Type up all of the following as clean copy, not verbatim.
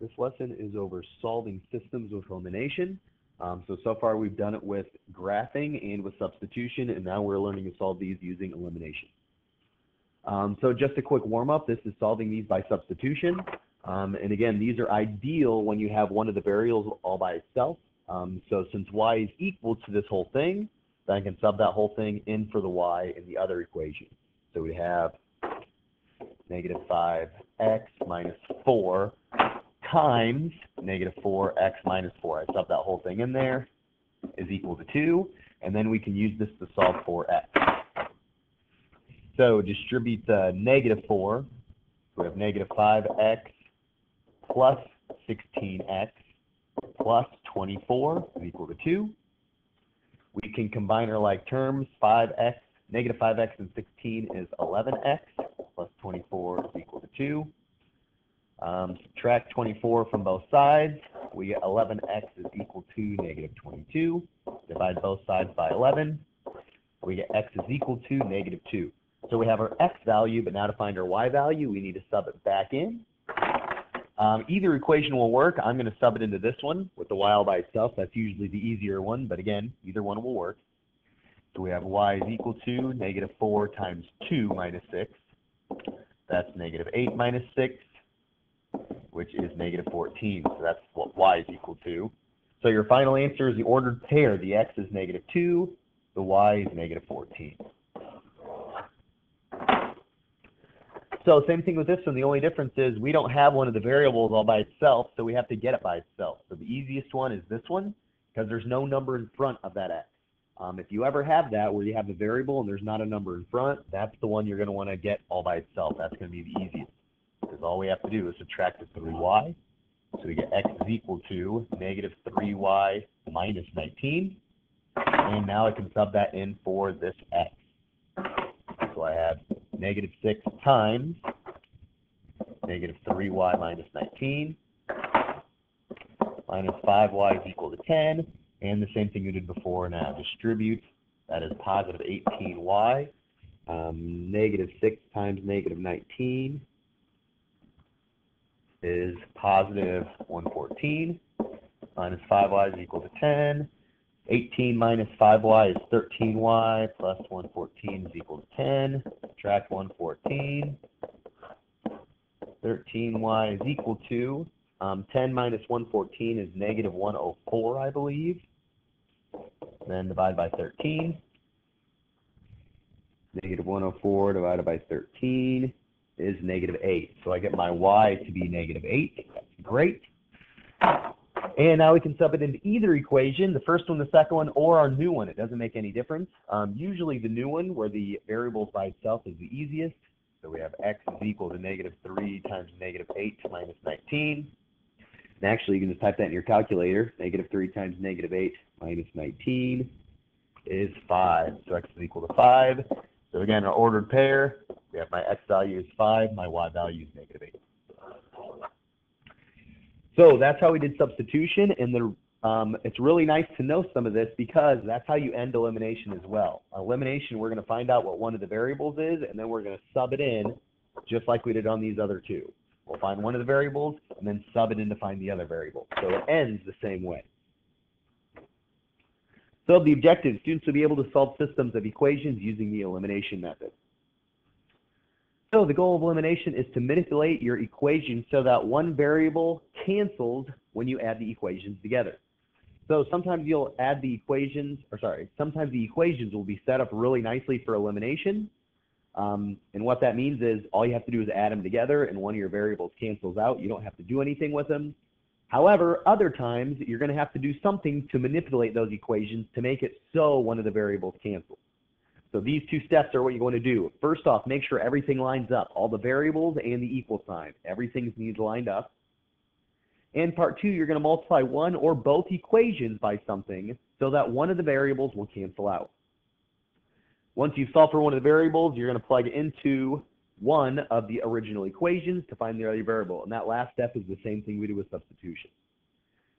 This lesson is over solving systems with elimination. So far we've done it with graphing and with substitution, and now we're learning to solve these using elimination. So just a quick warm-up, this is solving these by substitution. And again, these are ideal when you have one of the variables all by itself. So since y is equal to this whole thing, then I can sub that whole thing in for the y in the other equation. So we have negative 5x minus 4 times negative 4x minus 4. I sub that whole thing in there, is equal to 2, and then we can use this to solve for x. So distribute the negative 4. We have negative 5x plus 16x plus 24 is equal to 2. We can combine our like terms. Negative 5x and 16 is 11x plus 24 is equal to 2. Subtract 24 from both sides. We get 11x is equal to negative 22. Divide both sides by 11. We get x is equal to negative 2. So we have our x value, but now to find our y value, we need to sub it back in. Either equation will work. I'm going to sub it into this one with the y all by itself. That's usually the easier one, but again, either one will work. So we have y is equal to negative 4 times 2 minus 6. That's negative 8 minus 6, which is negative 14. So that's what y is equal to. So your final answer is the ordered pair. The x is negative 2, the y is negative 14. So same thing with this one. The only difference is we don't have one of the variables all by itself, so we have to get it by itself. So the easiest one is this one, because there's no number in front of that x. If you ever have that where you have a variable and there's not a number in front, that's the one you're going to want to get all by itself. That's going to be the easiest, because all we have to do is subtract the 3y. So we get x is equal to negative 3y minus 19. And now I can sub that in for this x. So I have negative 6 times negative 3y minus 19 minus 5y is equal to 10. And the same thing we did before now. Distribute, that is positive 18y. Negative 6 times negative 19 is positive 114. Minus 5y is equal to 10. 18 minus 5y is 13y, plus 114 is equal to 10. Subtract 114. 13y is equal to, 10 minus 114 is negative 104, I believe. Then divide by 13. Negative 104 divided by 13 is negative 8. So I get my y to be negative 8. That's great. And now we can sub it into either equation, the first one, the second one, or our new one. It doesn't make any difference. Usually the new one, where the variable is by itself, is the easiest. So we have x is equal to negative 3 times negative 8 minus 19. And actually, you can just type that in your calculator. Negative 3 times negative 8 minus 19 is 5. So x is equal to 5. So again, our ordered pair, we have my x value is 5, my y value is negative 8. So that's how we did substitution, and it's really nice to know some of this because that's how you end elimination as well. Elimination, we're going to find out what one of the variables is, and then we're going to sub it in just like we did on these other two. We'll find one of the variables and then sub it in to find the other variable. So it ends the same way. So the objective, students will be able to solve systems of equations using the elimination method. So the goal of elimination is to manipulate your equation so that one variable cancels when you add the equations together. So sometimes you'll add the equations, sometimes the equations will be set up really nicely for elimination. And what that means is all you have to do is add them together and one of your variables cancels out. You don't have to do anything with them. However, other times you're going to have to do something to manipulate those equations to make it so one of the variables cancels. So these two steps are what you want to do. First off, make sure everything lines up. All the variables and the equal sign. Everything needs lined up. And part two, you're going to multiply one or both equations by something so that one of the variables will cancel out. Once you've solved for one of the variables, you're going to plug into one of the original equations to find the other variable. And that last step is the same thing we do with substitution.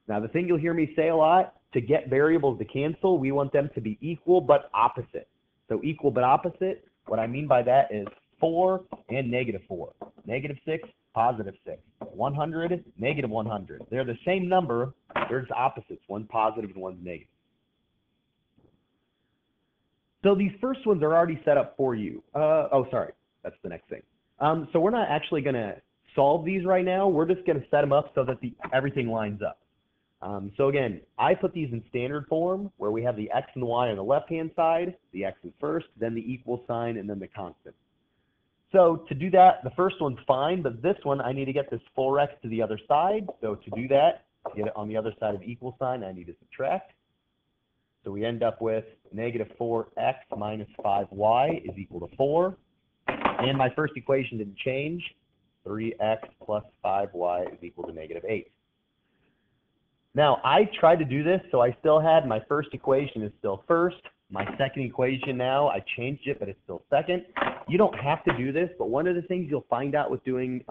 Now, the thing you'll hear me say a lot, to get variables to cancel, we want them to be equal but opposite. So equal but opposite, what I mean by that is 4 and negative 4. Negative 6 positive 6. 100, negative 100. They're the same number. They're just opposites. One's positive and one's negative. So these first ones are already set up for you. Oh, sorry. That's the next thing. So we're not actually going to solve these right now. We're just going to set them up so that everything lines up. So again, I put these in standard form where we have the x and the y on the left-hand side, the x is first, then the equal sign, and then the constant. So to do that, the first one's fine, but this one, I need to get this 4x to the other side. So to do that, to get it on the other side of the equal sign, I need to subtract. So we end up with negative 4x minus 5y is equal to 4. And my first equation didn't change. 3x plus 5y is equal to negative 8. Now, I tried to do this, so I still had my first equation is still first. My second equation now, I changed it, but it's still second. You don't have to do this, but one of the things you'll find out with doing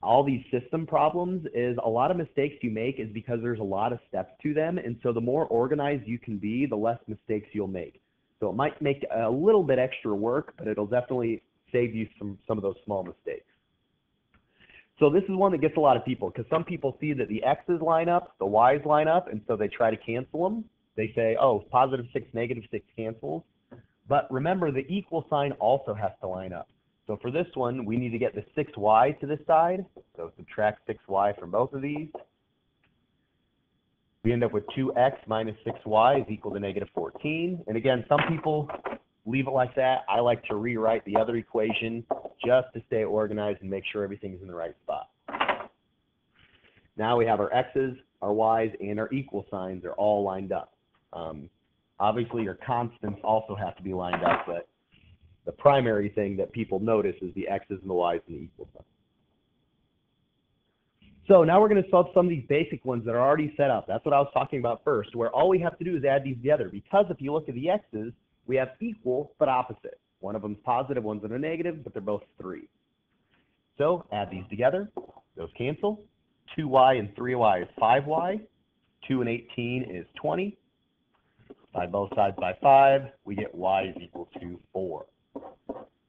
all these system problems is a lot of mistakes you make is because there's a lot of steps to them, and so the more organized you can be, the less mistakes you'll make. So it might make a little bit extra work, but it'll definitely save you some of those small mistakes. So this is one that gets a lot of people because some people see that the x's line up, the y's line up, and so they try to cancel them. They say, oh, positive 6, negative 6 cancels. But remember, the equal sign also has to line up. So for this one, we need to get the 6y to this side. So subtract 6y from both of these. We end up with 2x minus 6y is equal to negative 14. And again, some people leave it like that. I like to rewrite the other equation just to stay organized and make sure everything is in the right spot. Now we have our x's, our y's, and our equal signs are all lined up. Obviously, your constants also have to be lined up, but the primary thing that people notice is the x's and the y's and the equal sign. So now we're going to solve some of these basic ones that are already set up. That's what I was talking about first, where all we have to do is add these together. Because if you look at the x's, we have equal but opposite. One of them's positive, one's a negative, but they're both 3. So add these together. Those cancel. 2y and 3y is 5y. 2 and 18 is 20. Divide both sides by 5. We get y is equal to 4.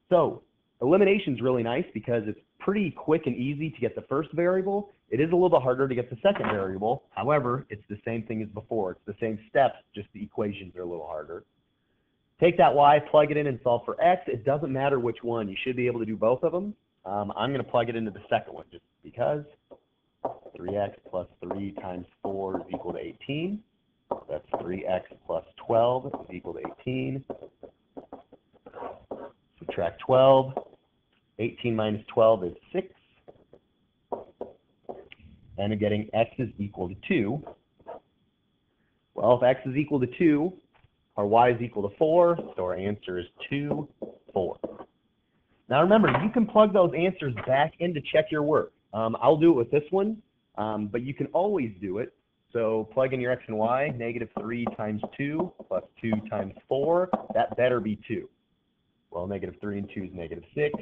So elimination is really nice because it's pretty quick and easy to get the first variable. It is a little bit harder to get the second variable. However, it's the same thing as before. It's the same steps, just the equations are a little harder. Take that y, plug it in, and solve for x. It doesn't matter which one. You should be able to do both of them. I'm going to plug it into the second one just because. 3x plus 3 times 4 is equal to 18. That's 3x plus 12 is equal to 18. Subtract 12. 18 minus 12 is 6. And I'm getting x is equal to 2. Well, if x is equal to 2, our y is equal to 4, so our answer is 2, 4. Now remember, you can plug those answers back in to check your work. I'll do it with this one, but you can always do it. So plug in your x and y, negative 3 times 2 plus 2 times 4, that better be 2. Well, negative 3 and 2 is negative 6,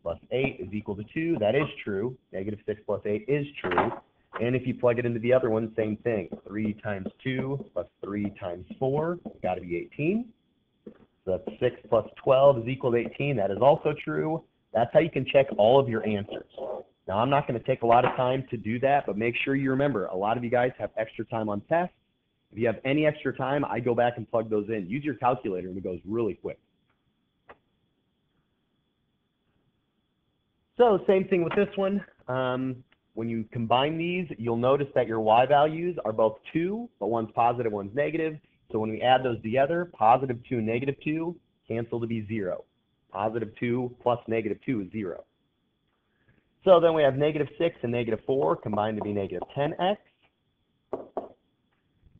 plus 8 is equal to 2. That is true. Negative 6 plus 8 is true. And if you plug it into the other one, same thing. 3 times 2 plus 3 times 4, got to be 18. So that's 6 plus 12 is equal to 18. That is also true. That's how you can check all of your answers. Now, I'm not going to take a lot of time to do that, but make sure you remember, a lot of you guys have extra time on tests. If you have any extra time, I go back and plug those in. Use your calculator, and it goes really quick. So same thing with this one. When you combine these, you'll notice that your y values are both 2, but one's positive, one's negative. So when we add those together, positive 2 and negative 2 cancel to be 0. Positive 2 plus negative 2 is 0. So then we have negative 6 and negative 4 combined to be negative 10x.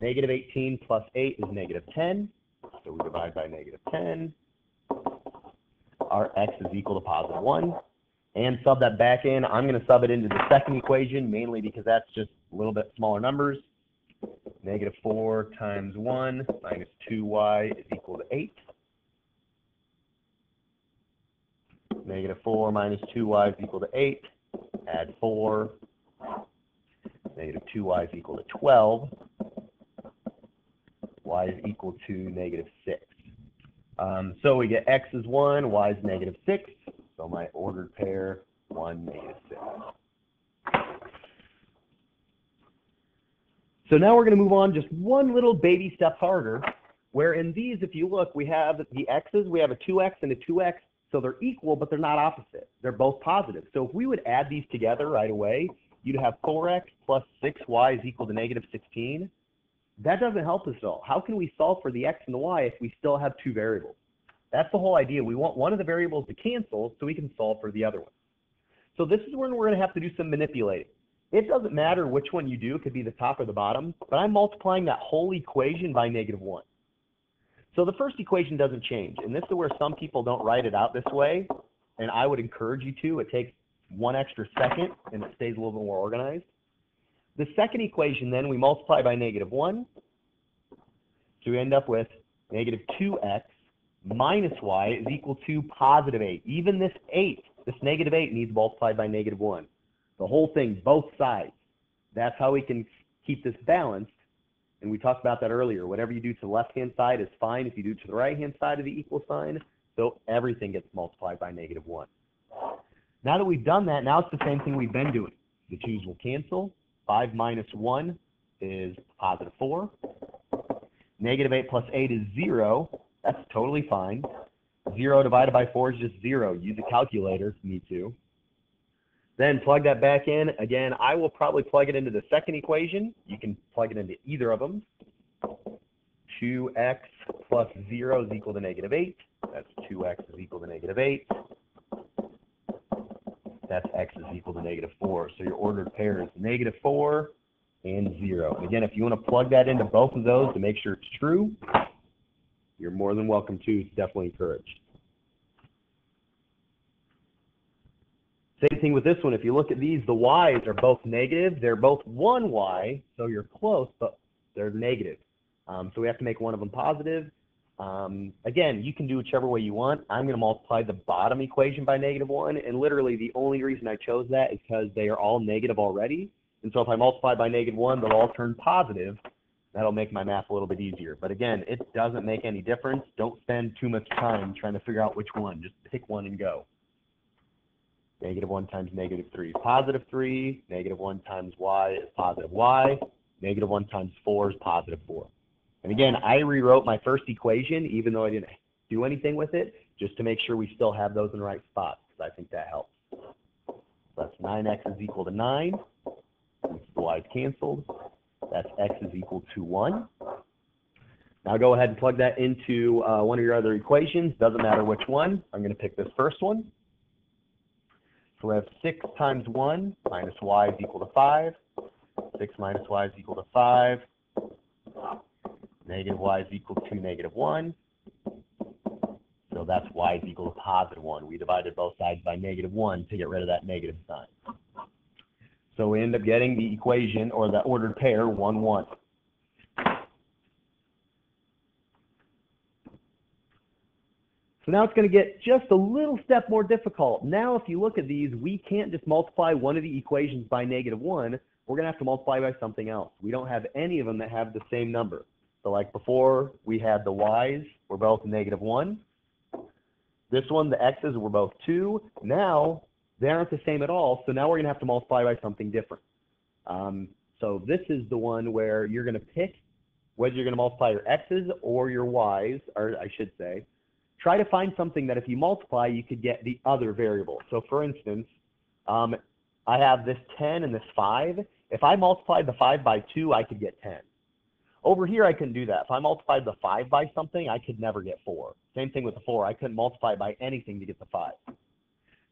Negative 18 plus 8 is negative 10. So we divide by negative 10. Our x is equal to positive 1. And sub that back in. I'm going to sub it into the second equation, mainly because that's just a little bit smaller numbers. Negative 4 times 1 minus 2y is equal to 8. Negative 4 minus 2y is equal to 8. Add 4. Negative 2y is equal to 12. Y is equal to negative 6. So we get x is 1, y is negative 6. So my ordered pair, 1 1, negative 6. So now we're going to move on just one little baby step harder, where in these, if you look, we have the x's, we have a 2x and a 2x, so they're equal, but they're not opposite. They're both positive. So if we would add these together right away, you'd have 4x plus 6y is equal to negative 16. That doesn't help us at all. How can we solve for the x and the y if we still have two variables? That's the whole idea. We want one of the variables to cancel so we can solve for the other one. So this is when we're going to have to do some manipulating. It doesn't matter which one you do. It could be the top or the bottom, but I'm multiplying that whole equation by negative 1. So the first equation doesn't change, and this is where some people don't write it out this way, and I would encourage you to. It takes one extra second, and it stays a little bit more organized. The second equation, then, we multiply by negative 1, so we end up with negative 2x minus y is equal to positive 8. Even this 8, this negative 8, needs multiplied by negative 1. The whole thing, both sides. That's how we can keep this balanced. And we talked about that earlier. Whatever you do to the left-hand side is fine if you do to the right-hand side of the equal sign. So everything gets multiplied by negative 1. Now that we've done that, now it's the same thing we've been doing. The 2's will cancel. 5 minus 1 is positive 4. Negative 8 plus 8 is 0. That's totally fine. 0 divided by 4 is just 0. Use a calculator if you need to. Then plug that back in. Again, I will probably plug it into the second equation. You can plug it into either of them. 2x plus 0 is equal to negative 8. That's 2x is equal to negative 8. That's x is equal to negative 4. So your ordered pair is negative 4 and 0. And again, if you want to plug that into both of those to make sure it's true, you're more than welcome to. It's definitely encouraged. Same thing with this one. If you look at these, the y's are both negative. They're both 1y, so you're close, but they're negative. So we have to make one of them positive. Again, you can do whichever way you want. I'm going to multiply the bottom equation by negative 1, and literally the only reason I chose that is because they are all negative already. And so if I multiply by negative 1, they'll all turn positive. That'll make my math a little bit easier. But again, it doesn't make any difference. Don't spend too much time trying to figure out which one. Just pick one and go. Negative 1 times negative 3 is positive 3. Negative 1 times y is positive y. Negative 1 times 4 is positive 4. And again, I rewrote my first equation, even though I didn't do anything with it, just to make sure we still have those in the right spots, because I think that helps. So that's 9x is equal to 9. The y's canceled. That's x is equal to 1. Now go ahead and plug that into one of your other equations. Doesn't matter which one. I'm going to pick this first one. So we have 6 times 1 minus y is equal to 5. 6 minus y is equal to 5. Negative y is equal to negative 1. So that's y is equal to positive 1. We divided both sides by negative 1 to get rid of that negative sign. So we end up getting the equation, or the ordered pair, 1, 1. So now it's going to get just a little step more difficult. Now if you look at these, we can't just multiply one of the equations by negative 1. We're going to have to multiply by something else. We don't have any of them that have the same number. So like before, we had the y's were both negative 1. This one, the x's were both 2. Now they aren't the same at all, so now we're going to have to multiply by something different. So this is the one where you're going to pick whether you're going to multiply your x's or your y's, or I should say. Try to find something that if you multiply, you could get the other variable. So for instance, I have this 10 and this 5. If I multiplied the 5 by 2, I could get 10. Over here, I couldn't do that. If I multiplied the 5 by something, I could never get 4. Same thing with the 4. I couldn't multiply by anything to get the 5.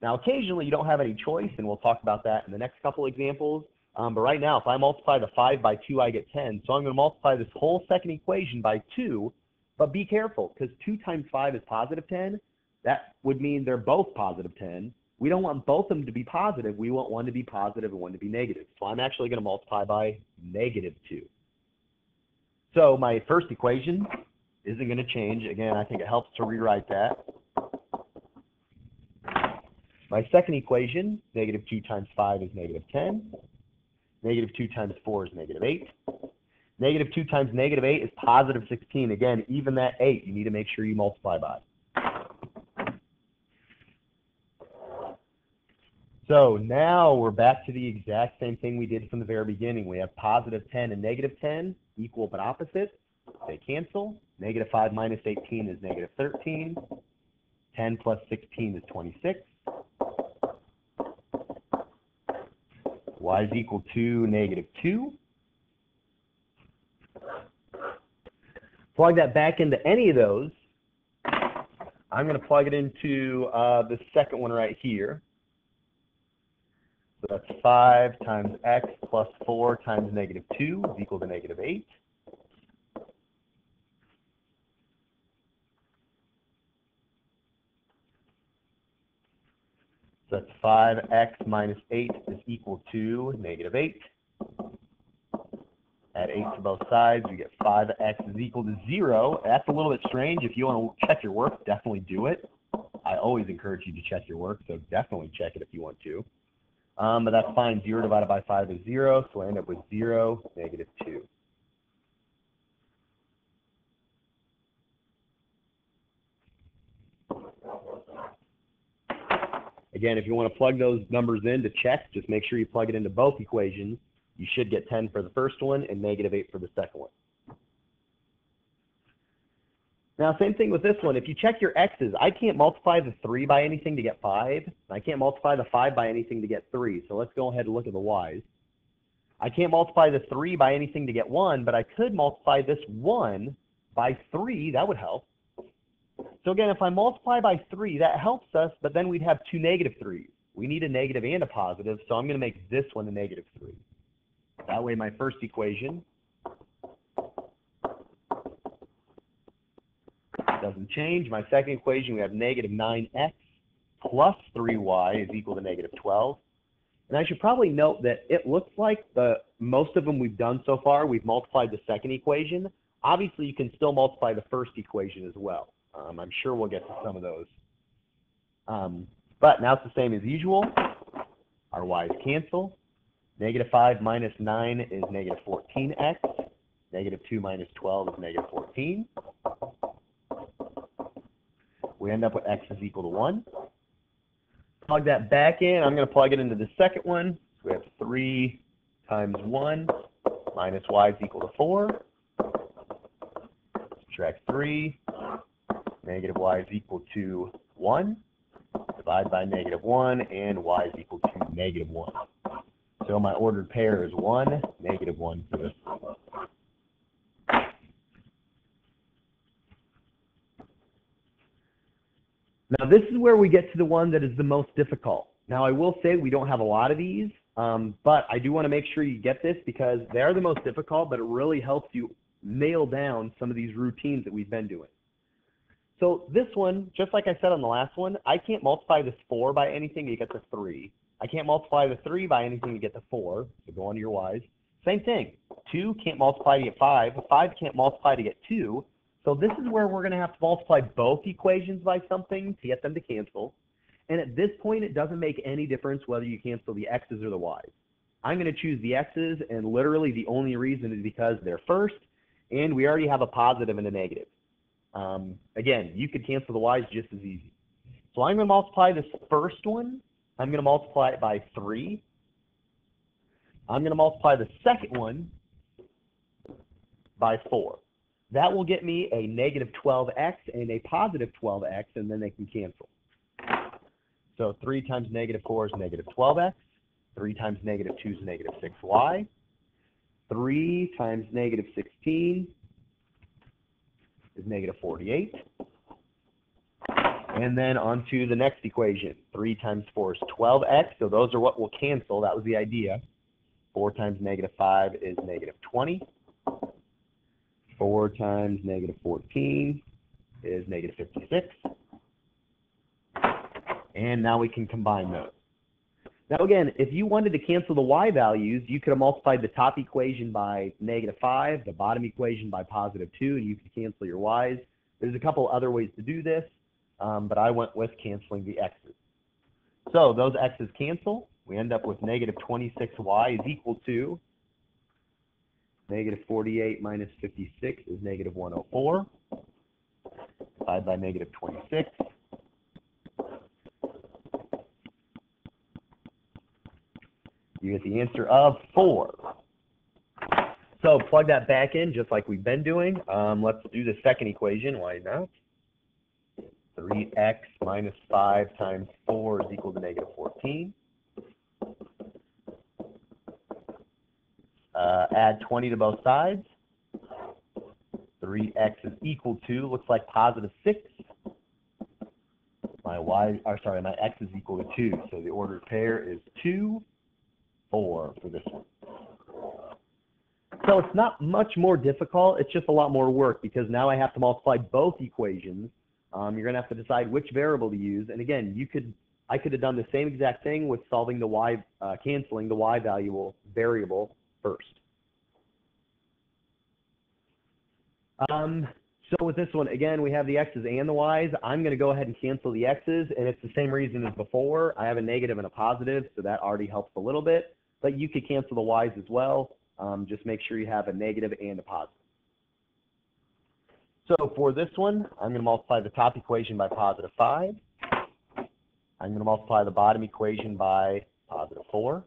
Now, occasionally, you don't have any choice, and we'll talk about that in the next couple examples. But right now, if I multiply the 5 by 2, I get 10. So I'm going to multiply this whole second equation by 2. But be careful, because 2 times 5 is positive 10. That would mean they're both positive 10. We don't want both of them to be positive. We want one to be positive and one to be negative. So I'm actually going to multiply by negative 2. So my first equation isn't going to change. Again, I think it helps to rewrite that. My second equation, negative 2 times 5 is negative 10. Negative 2 times 4 is negative 8. Negative 2 times negative 8 is positive 16. Again, even that 8, you need to make sure you multiply by. So now we're back to the exact same thing we did from the very beginning. We have positive 10 and negative 10, equal but opposite. They cancel. Negative 5 minus 18 is negative 13. 10 plus 16 is 26. Y is equal to negative 2. Plug that back into any of those. I'm going to plug it into the second one right here. So that's 5 times x plus 4 times negative 2 is equal to negative 8. So that's 5x minus 8 is equal to negative 8. Add 8 to both sides, we get 5x is equal to 0. That's a little bit strange. If you want to check your work, definitely do it. I always encourage you to check your work, so definitely check it if you want to. But that's fine. 0 divided by 5 is 0, so I end up with 0, negative 2. Again, if you want to plug those numbers in to check, just make sure you plug it into both equations. You should get 10 for the first one and negative 8 for the second one. Now, same thing with this one. If you check your x's, I can't multiply the 3 by anything to get 5. I can't multiply the 5 by anything to get 3. So let's go ahead and look at the y's. I can't multiply the 3 by anything to get 1, but I could multiply this 1 by 3. That would help. So again, if I multiply by 3, that helps us, but then we'd have 2 negative 3s. We need a negative and a positive, so I'm going to make this one a negative 3. That way my first equation doesn't change. My second equation, we have negative 9x plus 3y is equal to negative 12. And I should probably note that it looks like most of them we've done so far, we've multiplied the second equation. Obviously, you can still multiply the first equation as well. I'm sure we'll get to some of those. But now it's the same as usual. Our y's cancel. Negative 5 minus 9 is negative 14x. Negative 2 minus 12 is negative 14. We end up with x is equal to 1. Plug that back in. I'm going to plug it into the second one. So we have 3 times 1 minus y is equal to 4. Subtract 3. Negative y is equal to 1. Divide by negative 1, and y is equal to negative 1. So my ordered pair is 1, negative 1 for this one. Now this is where we get to the one that is the most difficult. Now I will say we don't have a lot of these, but I do want to make sure you get this because they are the most difficult, but it really helps you nail down some of these routines that we've been doing. So this one, just like I said on the last one, I can't multiply this 4 by anything to get the 3. I can't multiply the 3 by anything to get the 4, so go on to your y's. Same thing, 2 can't multiply to get 5, 5 can't multiply to get 2, so this is where we're going to have to multiply both equations by something to get them to cancel. And at this point, it doesn't make any difference whether you cancel the x's or the y's. I'm going to choose the x's, and literally the only reason is because they're first, and we already have a positive and a negative. Again, you could cancel the y's just as easy. So I'm going to multiply this first one. I'm going to multiply it by 3. I'm going to multiply the second one by 4. That will get me a negative 12x and a positive 12x, and then they can cancel. So 3 times negative 4 is negative 12x. 3 times negative 2 is negative 6y. 3 times negative 16 is negative 48. And then on to the next equation. 3 times 4 is 12x, so those are what will cancel. That was the idea. 4 times negative 5 is negative 20. 4 times negative 14 is negative 56. And now we can combine those. Now again, if you wanted to cancel the y values, you could have multiplied the top equation by negative 5, the bottom equation by positive 2, and you could cancel your y's. There's a couple other ways to do this, but I went with canceling the x's. So those x's cancel. We end up with negative 26y is equal to negative 48 minus 56 is negative 104. Divide by negative 26. You get the answer of 4. So plug that back in just like we've been doing. Let's do the second equation. Why not? 3x minus 5 times 4 is equal to negative 14. Add 20 to both sides. 3x is equal to, looks like positive 6. My x is equal to 2. So the ordered pair is 2, 4 for this one. So it's not much more difficult. It's just a lot more work because now I have to multiply both equations. You're going to have to decide which variable to use. And again, I could have done the same exact thing with solving the y, canceling the y variable first. So with this one, again, we have the x's and the y's. I'm going to go ahead and cancel the x's, and it's the same reason as before. I have a negative and a positive, so that already helps a little bit. But you could cancel the y's as well. Just make sure you have a negative and a positive. So for this one, I'm going to multiply the top equation by positive 5. I'm going to multiply the bottom equation by positive 4.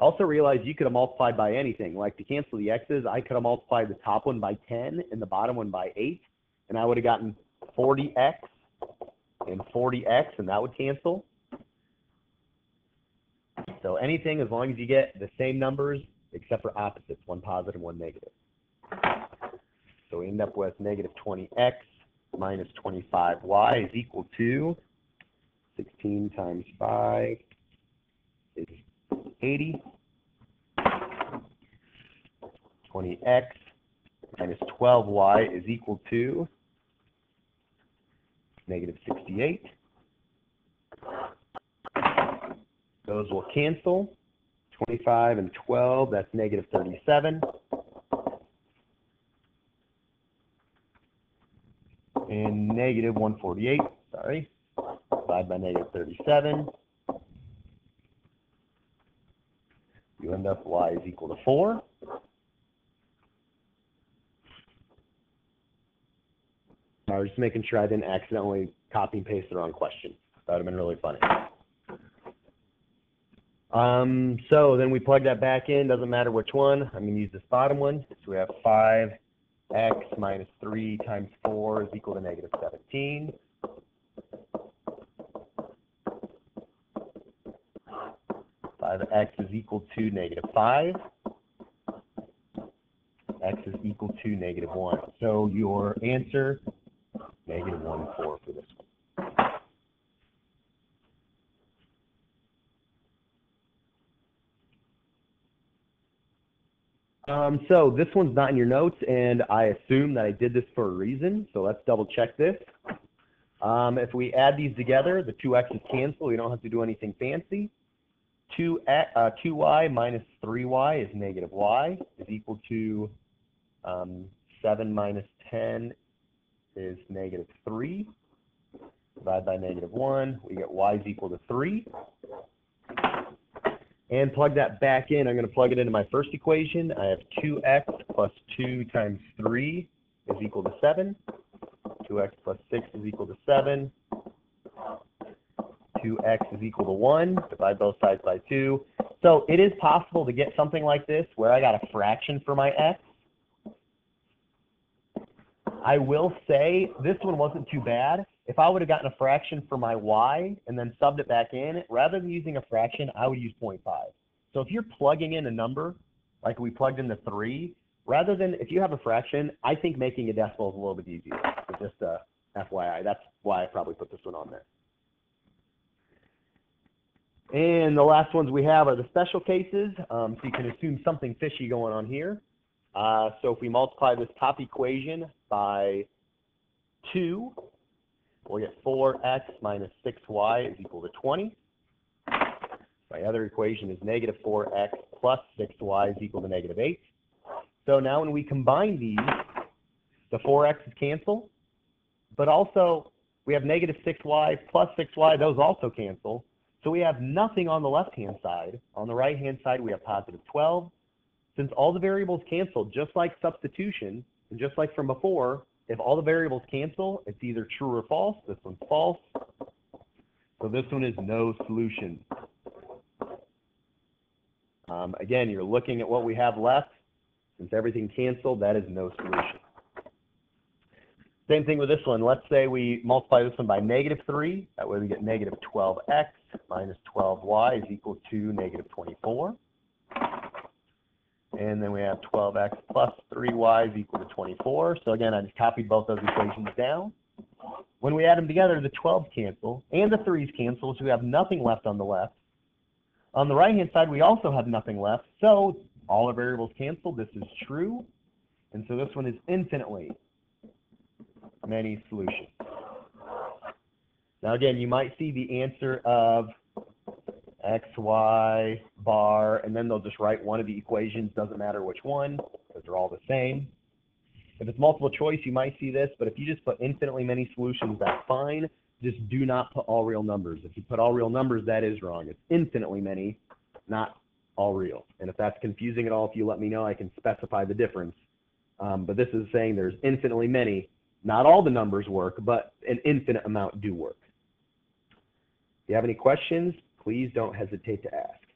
Also realize you could have multiplied by anything. Like to cancel the x's, I could have multiplied the top one by 10 and the bottom one by 8, and I would have gotten 40x and 40x, and that would cancel. So anything as long as you get the same numbers except for opposites, one positive, one negative. So we end up with negative 20x minus 25y is equal to 16 times 5 is 80. 20x minus 12y is equal to negative 68. Those will cancel. 25 and 12, that's negative 37. And negative 148, sorry. Divide by negative 37. You end up y is equal to 4. I was just making sure I didn't accidentally copy and paste the wrong question. That would have been really funny. So then we plug that back in, doesn't matter which one. I'm going to use this bottom one. So we have 5x minus 3 times 4 is equal to negative 17. X is equal to negative 5. X is equal to negative 1. So your answer, negative 1, 4 for this one. So this one's not in your notes, and I assume that I did this for a reason. So let's double check this. If we add these together, the 2x's cancel. We don't have to do anything fancy. 2y minus 3y is negative y is equal to 7 minus 10 is negative 3. Divide by negative 1, we get y is equal to 3. And plug that back in. I'm going to plug it into my first equation. I have 2x plus 2 times 3 is equal to 7. 2x plus 6 is equal to 7. 2x is equal to 1. Divide both sides by 2. So it is possible to get something like this where I got a fraction for my x. I will say this one wasn't too bad. If I would have gotten a fraction for my y and then subbed it back in, rather than using a fraction, I would use 0.5. So if you're plugging in a number, like we plugged in the 3, rather than, if you have a fraction, I think making a decimal is a little bit easier. So just FYI, that's why I probably put this one on there. And the last ones we have are the special cases, so you can assume something fishy going on here. So if we multiply this top equation by 2, we'll get 4x minus 6y is equal to 20. My other equation is negative 4x plus 6y is equal to negative 8. So now when we combine these, the 4x's cancel, but also we have negative 6y plus 6y, those also cancel. So we have nothing on the left-hand side. On the right-hand side, we have positive 12. Since all the variables cancel, just like substitution, and just like from before, if all the variables cancel, it's either true or false. This one's false. So this one is no solution. Again, you're looking at what we have left. Since everything canceled, that is no solution. Same thing with this one. Let's say we multiply this one by -3. That way we get negative 12x minus 12y is equal to negative 24. And then we have 12x plus 3y is equal to 24. So again, I just copied both those equations down. When we add them together, the 12's cancel and the 3's cancel, so we have nothing left on the left. On the right-hand side, we also have nothing left, so all our variables cancel. This is true. And so this one is infinitely many solutions. Now again, you might see the answer of x, y, bar, and then they'll just write one of the equations. Doesn't matter which one, because they're all the same. If it's multiple choice, you might see this, but if you just put infinitely many solutions, that's fine. Just do not put all real numbers. If you put all real numbers, that is wrong. It's infinitely many, not all real. And if that's confusing at all, if you let me know, I can specify the difference. But this is saying there's infinitely many. Not all the numbers work, but an infinite amount do work. If you have any questions, please don't hesitate to ask.